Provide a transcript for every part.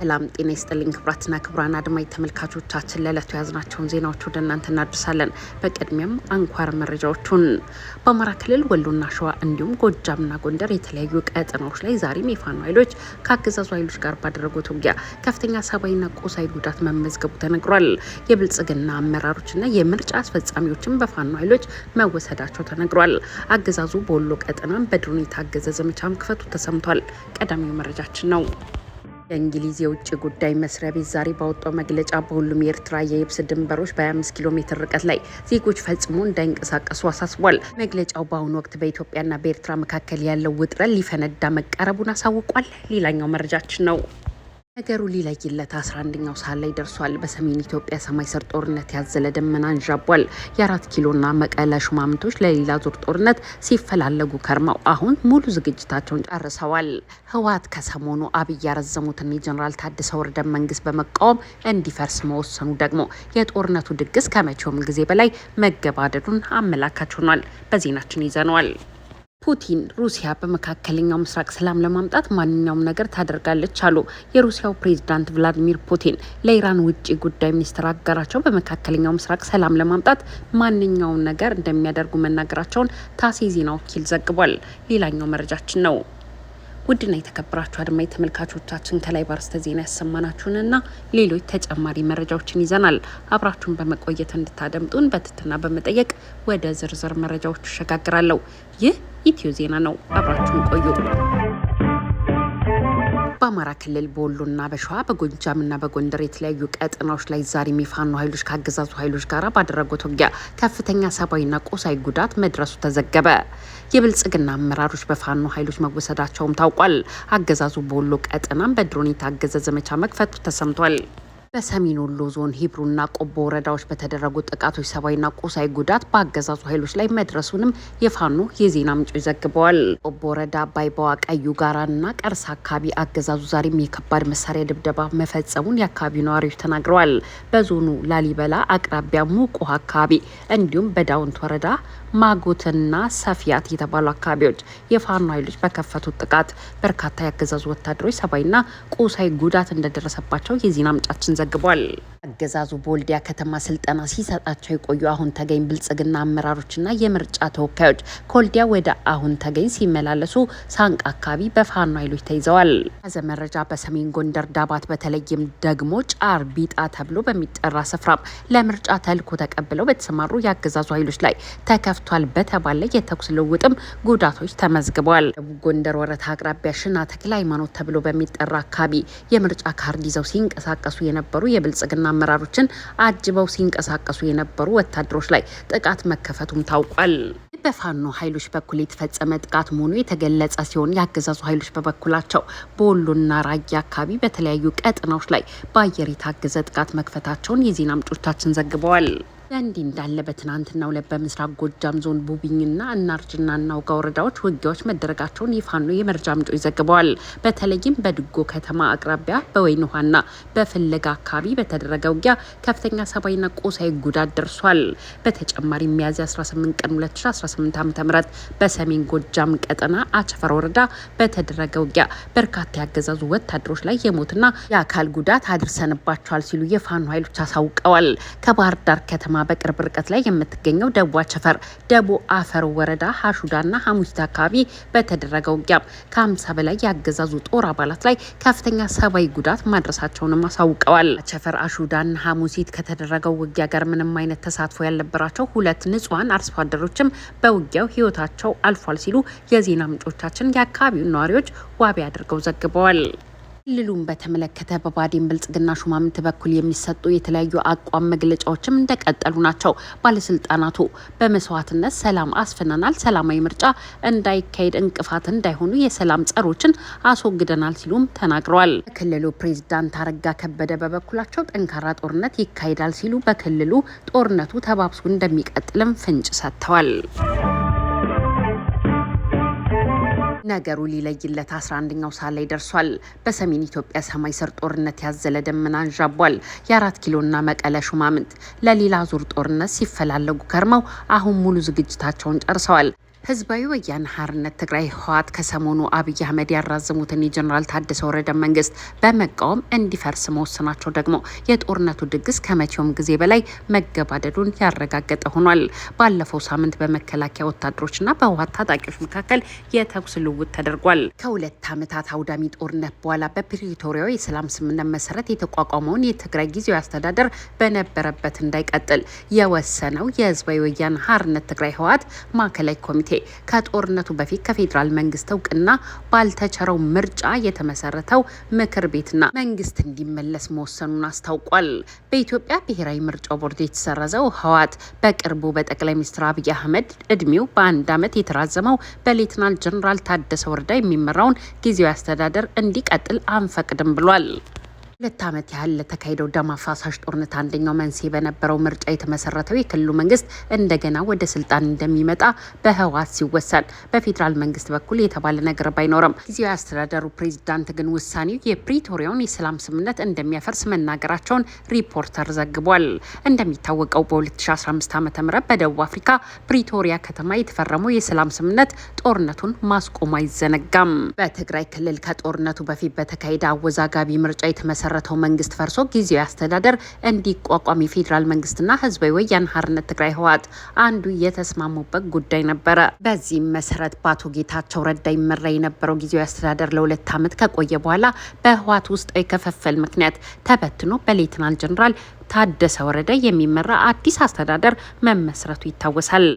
ሰላም ጤና ይስጥልኝ ክቡራትና ክቡራን አድማጭ ተመልካቾቻችን ለዕለቱ ያዝናቸውን ዜናዎች ወደ እናንተ እናደርሳለን። በቅድሚያም አንኳር መረጃዎቹን በአማራ ክልል ወሎና ሸዋ እንዲሁም ጎጃምና ጎንደር የተለያዩ ቀጠናዎች ላይ ዛሬም የፋኖ ኃይሎች ከአገዛዙ ኃይሎች ጋር ባደረጉት ውጊያ ከፍተኛ ሰብአዊና ቁሳዊ ጉዳት መመዝገቡ ተነግሯል። የብልጽግና አመራሮችና የምርጫ አስፈጻሚዎችም በፋኖ ኃይሎች መወሰዳቸው ተነግሯል። አገዛዙ በወሎ ቀጠና በድሮን የታገዘ ዘመቻ መክፈቱ ተሰምቷል። ቀዳሚው መረጃችን ነው። የእንግሊዝ የውጭ ጉዳይ መስሪያ ቤት ዛሬ ባወጣው መግለጫ በሁሉም የኤርትራ የየብስ ድንበሮች በ25 ኪሎ ሜትር ርቀት ላይ ዜጎች ፈጽሞ እንዳይንቀሳቀሱ አሳስቧል። መግለጫው በአሁኑ ወቅት በኢትዮጵያና በኤርትራ መካከል ያለው ውጥረት ሊፈነዳ መቃረቡን አሳውቋል። ሌላኛው መረጃችን ነው። ነገሩ ሊለይለት 11ኛው ሰዓት ላይ ደርሷል። በሰሜን ኢትዮጵያ ሰማይ ስር ጦርነት ያዘለ ደመና አንዣቧል። የ4 ኪሎና መቀለ ሹማምንቶች ለሌላ ዙር ጦርነት ሲፈላለጉ ከርመው አሁን ሙሉ ዝግጅታቸውን ጨርሰዋል። ህወሓት ከሰሞኑ አብይ ያረዘሙትን የጀኔራል ታደሰ ወረደን መንግስት በመቃወም እንዲፈርስ መወሰኑ ደግሞ የጦርነቱ ድግስ ከመቼውም ጊዜ በላይ መገባደዱን አመላካች ሆኗል። በዜናችን ይዘነዋል። ፑቲን ሩሲያ በመካከለኛው ምስራቅ ሰላም ለማምጣት ማንኛውም ነገር ታደርጋለች አሉ። የሩሲያው ፕሬዝዳንት ቭላዲሚር ፑቲን ለኢራን ውጭ ጉዳይ ሚኒስትር አጋራቸው በመካከለኛው ምስራቅ ሰላም ለማምጣት ማንኛውም ነገር እንደሚያደርጉ መናገራቸውን ታሴ ዜና ወኪል ዘግቧል። ሌላኛው መረጃችን ነው። ውድና የተከበራችሁ አድማጭ ተመልካቾቻችን ከላይ ባርስተ ዜና ያሰማናችሁንና ሌሎች ተጨማሪ መረጃዎችን ይዘናል። አብራችሁን በመቆየት እንድታደምጡን በትህትና በመጠየቅ ወደ ዝርዝር መረጃዎቹ እሸጋግራለሁ። ይህ ኢትዮ ዜና ነው። አብራችሁን ቆዩ። በአማራ ክልል በወሎና በሸዋ በጎጃምና በጎንደር የተለያዩ ቀጠናዎች ላይ ዛሬም የፋኖ ኃይሎች ከአገዛዙ ኃይሎች ጋር ባደረጉት ውጊያ ከፍተኛ ሰብአዊና ቁሳዊ ጉዳት መድረሱ ተዘገበ። የብልጽግና አመራሮች በፋኖ ኃይሎች መወሰዳቸውም ታውቋል። አገዛዙ በወሎ ቀጠናም በድሮን የታገዘ ዘመቻ መክፈቱ ተሰምቷል። በሰሜን ወሎ ዞን ሂብሩና ቆቦ ወረዳዎች በተደረጉ ጥቃቶች ሰብአዊና ቁሳዊ ጉዳት በአገዛዙ ኃይሎች ላይ መድረሱንም የፋኖ የዜና ምንጮች ዘግበዋል። ቆቦ ወረዳ ባይባዋ ቀዩ ጋራና ቀርሳ አካባቢ አገዛዙ ዛሬም የከባድ መሳሪያ ድብደባ መፈጸሙን የአካባቢው ነዋሪዎች ተናግረዋል። በዞኑ ላሊበላ አቅራቢያ ሙቆ አካባቢ እንዲሁም በዳውንት ወረዳ ማጎትና ሰፊያት የተባሉ አካባቢዎች የፋኖ ኃይሎች በከፈቱት ጥቃት በርካታ የአገዛዙ ወታደሮች ሰብአዊና ቁሳዊ ጉዳት እንደደረሰባቸው የዜና ምንጫችን ዘግቧል። አገዛዙ በወልዲያ ከተማ ስልጠና ሲሰጣቸው የቆዩ አሁን ተገኝ ብልጽግና አመራሮችና የምርጫ ተወካዮች ከወልዲያ ወደ አሁን ተገኝ ሲመላለሱ ሳንቃ አካባቢ በፋኖ ኃይሎች ተይዘዋል። ያዘ መረጃ በሰሜን ጎንደር ዳባት በተለይም ደግሞ ጫር ቢጣ ተብሎ በሚጠራ ስፍራም ለምርጫ ተልኮ ተቀብለው በተሰማሩ የአገዛዙ ኃይሎች ላይ ተከፍቷል በተባለ የተኩስ ልውውጥም ጉዳቶች ተመዝግበዋል። ደቡብ ጎንደር ወረታ አቅራቢያ ሽና ተክለ ሃይማኖት ተብሎ በሚጠራ አካባቢ የምርጫ ካርድ ይዘው ሲንቀሳቀሱ የነበሩ የብልጽግና አመራሮችን አጅበው ሲንቀሳቀሱ የነበሩ ወታደሮች ላይ ጥቃት መከፈቱም ታውቋል። በፋኖ ኃይሎች በኩል የተፈጸመ ጥቃት መሆኑ የተገለጸ ሲሆን የአገዛዙ ኃይሎች በበኩላቸው በወሎና ራያ አካባቢ በተለያዩ ቀጠናዎች ላይ በአየር የታገዘ ጥቃት መክፈታቸውን የዜና ምንጮቻችን ዘግበዋል። እንዲህ እንዳለ በትናንትናው ዕለት በምስራቅ ጎጃም ዞን ቡቢኝና እናርጅና እናውጋ ወረዳዎች ውጊያዎች መደረጋቸውን የፋኖ የመረጃ ምንጮች ዘግበዋል። በተለይም በድጎ ከተማ አቅራቢያ በወይን ውሃና በፍለጋ አካባቢ በተደረገ ውጊያ ከፍተኛ ሰብአዊና ቁሳዊ ጉዳት ደርሷል። በተጨማሪ ሚያዝያ 18 ቀን 2018 ዓ.ም በሰሜን ጎጃም ቀጠና አቸፈር ወረዳ በተደረገ ውጊያ በርካታ ያገዛዙ ወታደሮች ላይ የሞትና የአካል ጉዳት አድርሰንባቸዋል ሲሉ የፋኖ ኃይሎች አሳውቀዋል። ከባህር ዳር ከተማ በቅርብ ርቀት ላይ የምትገኘው ደቡብ አቸፈር ደቡብ አፈር ወረዳ ሀሹዳና ሐሙሲት አካባቢ በተደረገው ውጊያ ከ50 በላይ ያገዛዙ ጦር አባላት ላይ ከፍተኛ ሰብአዊ ጉዳት ማድረሳቸውንም አሳውቀዋል። አቸፈር አሹዳና ሐሙሲት ከተደረገው ውጊያ ጋር ምንም አይነት ተሳትፎ ያልነበራቸው 2 ንጹሃን አርሶ አደሮችም በውጊያው ህይወታቸው አልፏል ሲሉ የዜና ምንጮቻችን የአካባቢውን ነዋሪዎች ዋቢ አድርገው ዘግበዋል። ክልሉን በተመለከተ በባዴን ብልጽግና ሹማምንት በኩል የሚሰጡ የተለያዩ አቋም መግለጫዎችም እንደቀጠሉ ናቸው። ባለስልጣናቱ በመስዋዕትነት ሰላም አስፈናናል፣ ሰላማዊ ምርጫ እንዳይካሄድ እንቅፋት እንዳይሆኑ የሰላም ጸሮችን አስወግደናል ሲሉም ተናግረዋል። ክልሉ ፕሬዝዳንት አረጋ ከበደ በበኩላቸው ጠንካራ ጦርነት ይካሄዳል ሲሉ በክልሉ ጦርነቱ ተባብሶ እንደሚቀጥልም ፍንጭ ሰጥተዋል። ነገሩ ሊለይለት 11ኛው ሰዓት ላይ ደርሷል። በሰሜን ኢትዮጵያ ሰማይ ስር ጦርነት ያዘለ ደመና አንዣቧል። የ4 ኪሎና መቀለ ሹማምንት ለሌላ ዙር ጦርነት ሲፈላለጉ ከርመው አሁን ሙሉ ዝግጅታቸውን ጨርሰዋል። ህዝባዊ ወያነ ሓርነት ትግራይ ህወሓት ከሰሞኑ አብይ አህመድ ያራዘሙትን የጀነራል ታደሰ ወረደ መንግስት በመቃወም እንዲፈርስ መወሰናቸው ደግሞ የጦርነቱ ድግስ ከመቼውም ጊዜ በላይ መገባደዱን ያረጋገጠ ሆኗል። ባለፈው ሳምንት በመከላከያ ወታደሮችና በህወሓት ታጣቂዎች መካከል የተኩስ ልውውጥ ተደርጓል። ከሁለት ዓመታት አውዳሚ ጦርነት በኋላ በፕሪቶሪያው የሰላም ስምምነት መሰረት የተቋቋመውን የትግራይ ጊዜያዊ አስተዳደር በነበረበት እንዳይቀጥል የወሰነው የህዝባዊ ወያነ ሓርነት ትግራይ ህወሓት ማዕከላዊ ኮሚቴ ከጦርነቱ በፊት ከፌዴራል መንግስት እውቅና ባልተቸረው ምርጫ የተመሰረተው ምክር ቤትና መንግስት እንዲመለስ መወሰኑን አስታውቋል። በኢትዮጵያ ብሔራዊ ምርጫ ቦርድ የተሰረዘው ህወሓት በቅርቡ በጠቅላይ ሚኒስትር አብይ አህመድ እድሜው በአንድ ዓመት የተራዘመው በሌተናል ጀነራል ታደሰ ወረደ የሚመራውን ጊዜያዊ አስተዳደር እንዲቀጥል አንፈቅድም ብሏል። 2 ዓመት ያህል ለተካሄደው ደም አፋሳሽ ጦርነት አንደኛው መንስኤ በነበረው ምርጫ የተመሰረተው የክልሉ መንግስት እንደገና ወደ ስልጣን እንደሚመጣ በህወሓት ሲወሰን በፌዴራል መንግስት በኩል የተባለ ነገር ባይኖርም ጊዜያዊ አስተዳደሩ ፕሬዝዳንት ግን ውሳኔው የፕሪቶሪያውን የሰላም ስምምነት እንደሚያፈርስ መናገራቸውን ሪፖርተር ዘግቧል። እንደሚታወቀው በ2015 ዓ.ም በደቡብ አፍሪካ ፕሪቶሪያ ከተማ የተፈረመው የሰላም ስምምነት ጦርነቱን ማስቆሙ አይዘነጋም። በትግራይ ክልል ከጦርነቱ በፊት በተካሄደ አወዛጋቢ ምርጫ የተመሰረተው መንግስት ፈርሶ ጊዜያዊ አስተዳደር እንዲቋቋም የፌዴራል መንግስትና ህዝባዊ ወያነ ሓርነት ትግራይ ህወሓት አንዱ የተስማሙበት ጉዳይ ነበረ። በዚህም መሰረት በአቶ ጌታቸው ረዳ ይመራ የነበረው ጊዜያዊ አስተዳደር ለ2 ዓመት ከቆየ በኋላ በህወሓት ውስጣዊ ክፍፍል ምክንያት ተበትኖ በሌተናል ጀነራል ታደሰ ወረደ የሚመራ አዲስ አስተዳደር መመስረቱ ይታወሳል።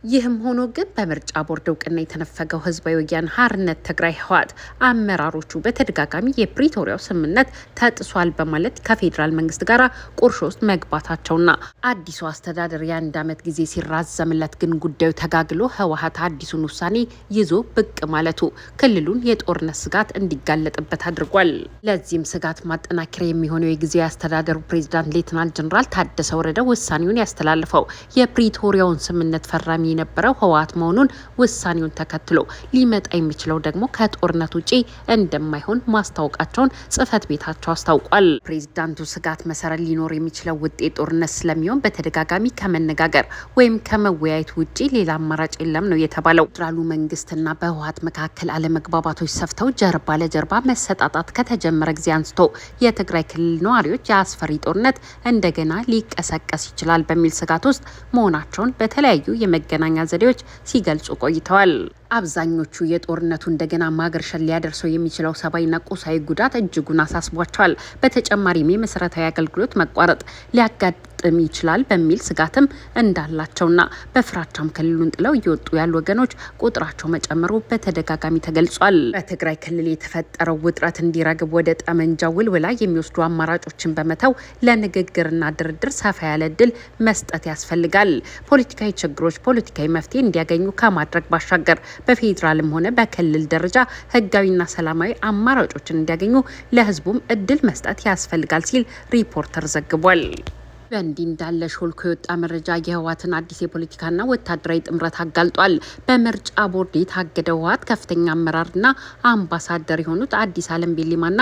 ይህም ሆኖ ግን በምርጫ ቦርድ እውቅና የተነፈገው ህዝባዊ ወያነ ሓርነት ትግራይ ህወሓት አመራሮቹ በተደጋጋሚ የፕሪቶሪያው ስምምነት ተጥሷል በማለት ከፌዴራል መንግስት ጋር ቁርሾ ውስጥ መግባታቸውና አዲሱ አስተዳደር የ1 ዓመት ጊዜ ሲራዘምለት ግን ጉዳዩ ተጋግሎ ህወሓት አዲሱን ውሳኔ ይዞ ብቅ ማለቱ ክልሉን የጦርነት ስጋት እንዲጋለጥበት አድርጓል። ለዚህም ስጋት ማጠናከሪያ የሚሆነው የጊዜያዊ አስተዳደሩ ፕሬዝዳንት ሌተናል ጀነራል ታደሰ ወረደ ውሳኔውን ያስተላልፈው የፕሪቶሪያውን ስምምነት ፈራሚ የነበረው ህወሓት መሆኑን ውሳኔውን ተከትሎ ሊመጣ የሚችለው ደግሞ ከጦርነት ውጪ እንደማይሆን ማስታወቃቸውን ጽህፈት ቤታቸው አስታውቋል። ፕሬዝዳንቱ ስጋት መሰረት ሊኖር የሚችለው ውጤት ጦርነት ስለሚሆን በተደጋጋሚ ከመነጋገር ወይም ከመወያየት ውጪ ሌላ አማራጭ የለም ነው የተባለው። ፌዴራሉ መንግስትና በህወሓት መካከል አለመግባባቶች ሰፍተው ጀርባ ለጀርባ መሰጣጣት ከተጀመረ ጊዜ አንስቶ የትግራይ ክልል ነዋሪዎች የአስፈሪ ጦርነት እንደገና ሊቀሰቀስ ይችላል በሚል ስጋት ውስጥ መሆናቸውን በተለያዩ የመገናኛ ዘዴዎች ሲገልጹ ቆይተዋል። አብዛኞቹ የጦርነቱ እንደገና ማገርሸት ሊያደርሰው የሚችለው ሰብአዊና ቁሳዊ ጉዳት እጅጉን አሳስቧቸዋል። በተጨማሪም የመሰረታዊ አገልግሎት መቋረጥ ሊያጋጥም ይችላል በሚል ስጋትም እንዳላቸውና በፍራቻም ክልሉን ጥለው እየወጡ ያሉ ወገኖች ቁጥራቸው መጨመሩ በተደጋጋሚ ተገልጿል። በትግራይ ክልል የተፈጠረው ውጥረት እንዲረግብ ወደ ጠመንጃ ውልውላ የሚወስዱ አማራጮችን በመተው ለንግግርና ድርድር ሰፋ ያለ እድል መስጠት ያስፈልጋል። ፖለቲካዊ ችግሮች ፖለቲካዊ መፍትሄ እንዲያገኙ ከማድረግ ባሻገር በፌዴራልም ሆነ በክልል ደረጃ ህጋዊና ሰላማዊ አማራጮችን እንዲያገኙ ለህዝቡም እድል መስጠት ያስፈልጋል ሲል ሪፖርተር ዘግቧል። በእንዲህ እንዳለ ሾልኮ የወጣ መረጃ የህወሓትን አዲስ የፖለቲካና ወታደራዊ ጥምረት አጋልጧል። በምርጫ ቦርድ የታገደው ህወሓት ከፍተኛ አመራርና አምባሳደር የሆኑት አዲስ አለም ቤሌማና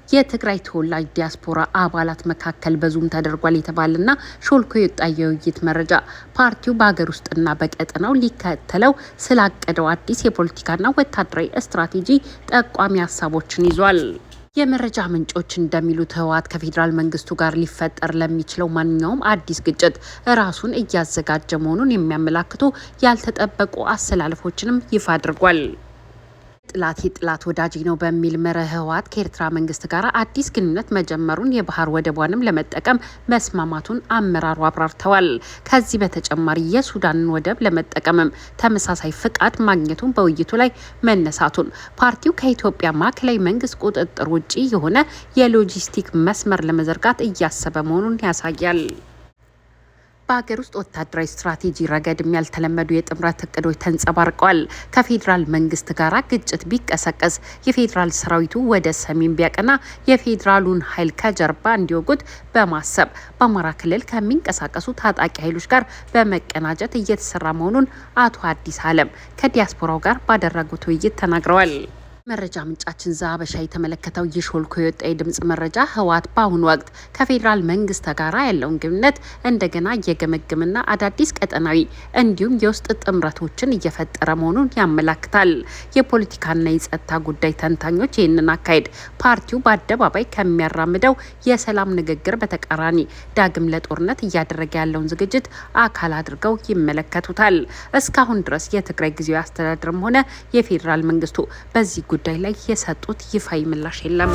የትግራይ ተወላጅ ዲያስፖራ አባላት መካከል በዙም ተደርጓል የተባለና ሾልኮ የወጣ የውይይት መረጃ ፓርቲው በሀገር ውስጥና በቀጠናው ሊከተለው ስላቀደው አዲስ የፖለቲካና ወታደራዊ ስትራቴጂ ጠቋሚ ሀሳቦችን ይዟል። የመረጃ ምንጮች እንደሚሉት ህወሓት ከፌዴራል መንግስቱ ጋር ሊፈጠር ለሚችለው ማንኛውም አዲስ ግጭት ራሱን እያዘጋጀ መሆኑን የሚያመላክቱ ያልተጠበቁ አሰላለፎችንም ይፋ አድርጓል። ጥላት የጥላት ወዳጅ ነው በሚል መርህ ህወሓት ከኤርትራ መንግስት ጋር አዲስ ግንኙነት መጀመሩን የባህር ወደቧንም ለመጠቀም መስማማቱን አመራሩ አብራርተዋል። ከዚህ በተጨማሪ የሱዳንን ወደብ ለመጠቀምም ተመሳሳይ ፍቃድ ማግኘቱን በውይይቱ ላይ መነሳቱን ፓርቲው ከኢትዮጵያ ማዕከላዊ መንግስት ቁጥጥር ውጪ የሆነ የሎጂስቲክ መስመር ለመዘርጋት እያሰበ መሆኑን ያሳያል። በሀገር ውስጥ ወታደራዊ ስትራቴጂ ረገድም ያልተለመዱ የጥምረት እቅዶች ተንጸባርቀዋል። ከፌዴራል መንግስት ጋር ግጭት ቢቀሰቀስ የፌዴራል ሰራዊቱ ወደ ሰሜን ቢያቀና የፌዴራሉን ኃይል ከጀርባ እንዲወጉት በማሰብ በአማራ ክልል ከሚንቀሳቀሱ ታጣቂ ኃይሎች ጋር በመቀናጀት እየተሰራ መሆኑን አቶ አዲስ አለም ከዲያስፖራው ጋር ባደረጉት ውይይት ተናግረዋል። መረጃ ምንጫችን ዛበሻ የተመለከተው የሾልኮ የወጣ የድምጽ መረጃ ህወሓት በአሁኑ ወቅት ከፌዴራል መንግስት ጋር ያለውን ግንኙነት እንደገና እየገመገመና አዳዲስ ቀጠናዊ እንዲሁም የውስጥ ጥምረቶችን እየፈጠረ መሆኑን ያመላክታል። የፖለቲካና የጸጥታ ጉዳይ ተንታኞች ይህንን አካሄድ ፓርቲው በአደባባይ ከሚያራምደው የሰላም ንግግር በተቃራኒ ዳግም ለጦርነት እያደረገ ያለውን ዝግጅት አካል አድርገው ይመለከቱታል። እስካሁን ድረስ የትግራይ ጊዜያዊ አስተዳደርም ሆነ የፌዴራል መንግስቱ በዚህ ጉዳይ ላይ የሰጡት ይፋዊ ምላሽ የለም።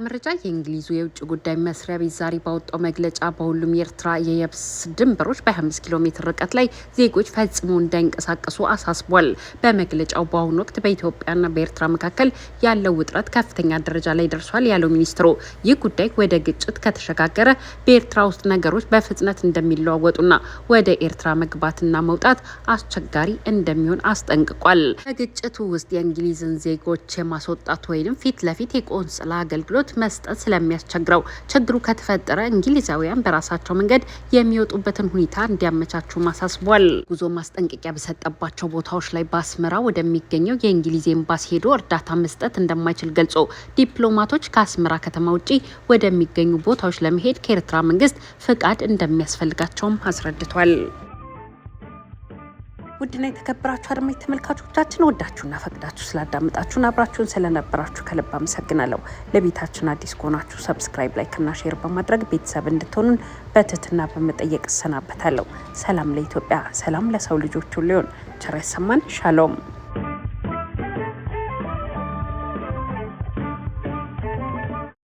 መረጃ የእንግሊዙ የውጭ ጉዳይ መስሪያ ቤት ዛሬ ባወጣው መግለጫ በሁሉም የኤርትራ የየብስ ድንበሮች በ25 ኪሎ ሜትር ርቀት ላይ ዜጎች ፈጽሞ እንዳይንቀሳቀሱ አሳስቧል። በመግለጫው በአሁኑ ወቅት በኢትዮጵያና በኤርትራ መካከል ያለው ውጥረት ከፍተኛ ደረጃ ላይ ደርሷል ያለው ሚኒስትሩ ይህ ጉዳይ ወደ ግጭት ከተሸጋገረ በኤርትራ ውስጥ ነገሮች በፍጥነት እንደሚለዋወጡና ወደ ኤርትራ መግባትና መውጣት አስቸጋሪ እንደሚሆን አስጠንቅቋል። በግጭቱ ውስጥ የእንግሊዝን ዜጎች የማስወጣት ወይም ፊት ለፊት የቆንጽላ አገልግሎት መስጠት ስለሚያስቸግረው ችግሩ ከተፈጠረ እንግሊዛውያን በራሳቸው መንገድ የሚወጡበትን ሁኔታ እንዲያመቻቹ ማሳስቧል። ጉዞ ማስጠንቀቂያ በሰጠባቸው ቦታዎች ላይ በአስመራ ወደሚገኘው የእንግሊዝ ኤምባሲ ሄዶ እርዳታ መስጠት እንደማይችል ገልጾ ዲፕሎማቶች ከአስመራ ከተማ ውጪ ወደሚገኙ ቦታዎች ለመሄድ ከኤርትራ መንግስት ፍቃድ እንደሚያስፈልጋቸውም አስረድቷል። ውድና የተከበራችሁ አድማጭ ተመልካቾቻችን ወዳችሁና ፈቅዳችሁ ስላዳመጣችሁን አብራችሁን ስለነበራችሁ ከልብ አመሰግናለሁ። ለቤታችን አዲስ ከሆናችሁ ሰብስክራይብ፣ ላይክ እና ሼር በማድረግ ቤተሰብ እንድትሆኑን በትህትና በመጠየቅ እሰናበታለሁ። ሰላም ለኢትዮጵያ፣ ሰላም ለሰው ልጆች ሁሉ ይሁን። ቸር ያሰማን። ሻሎም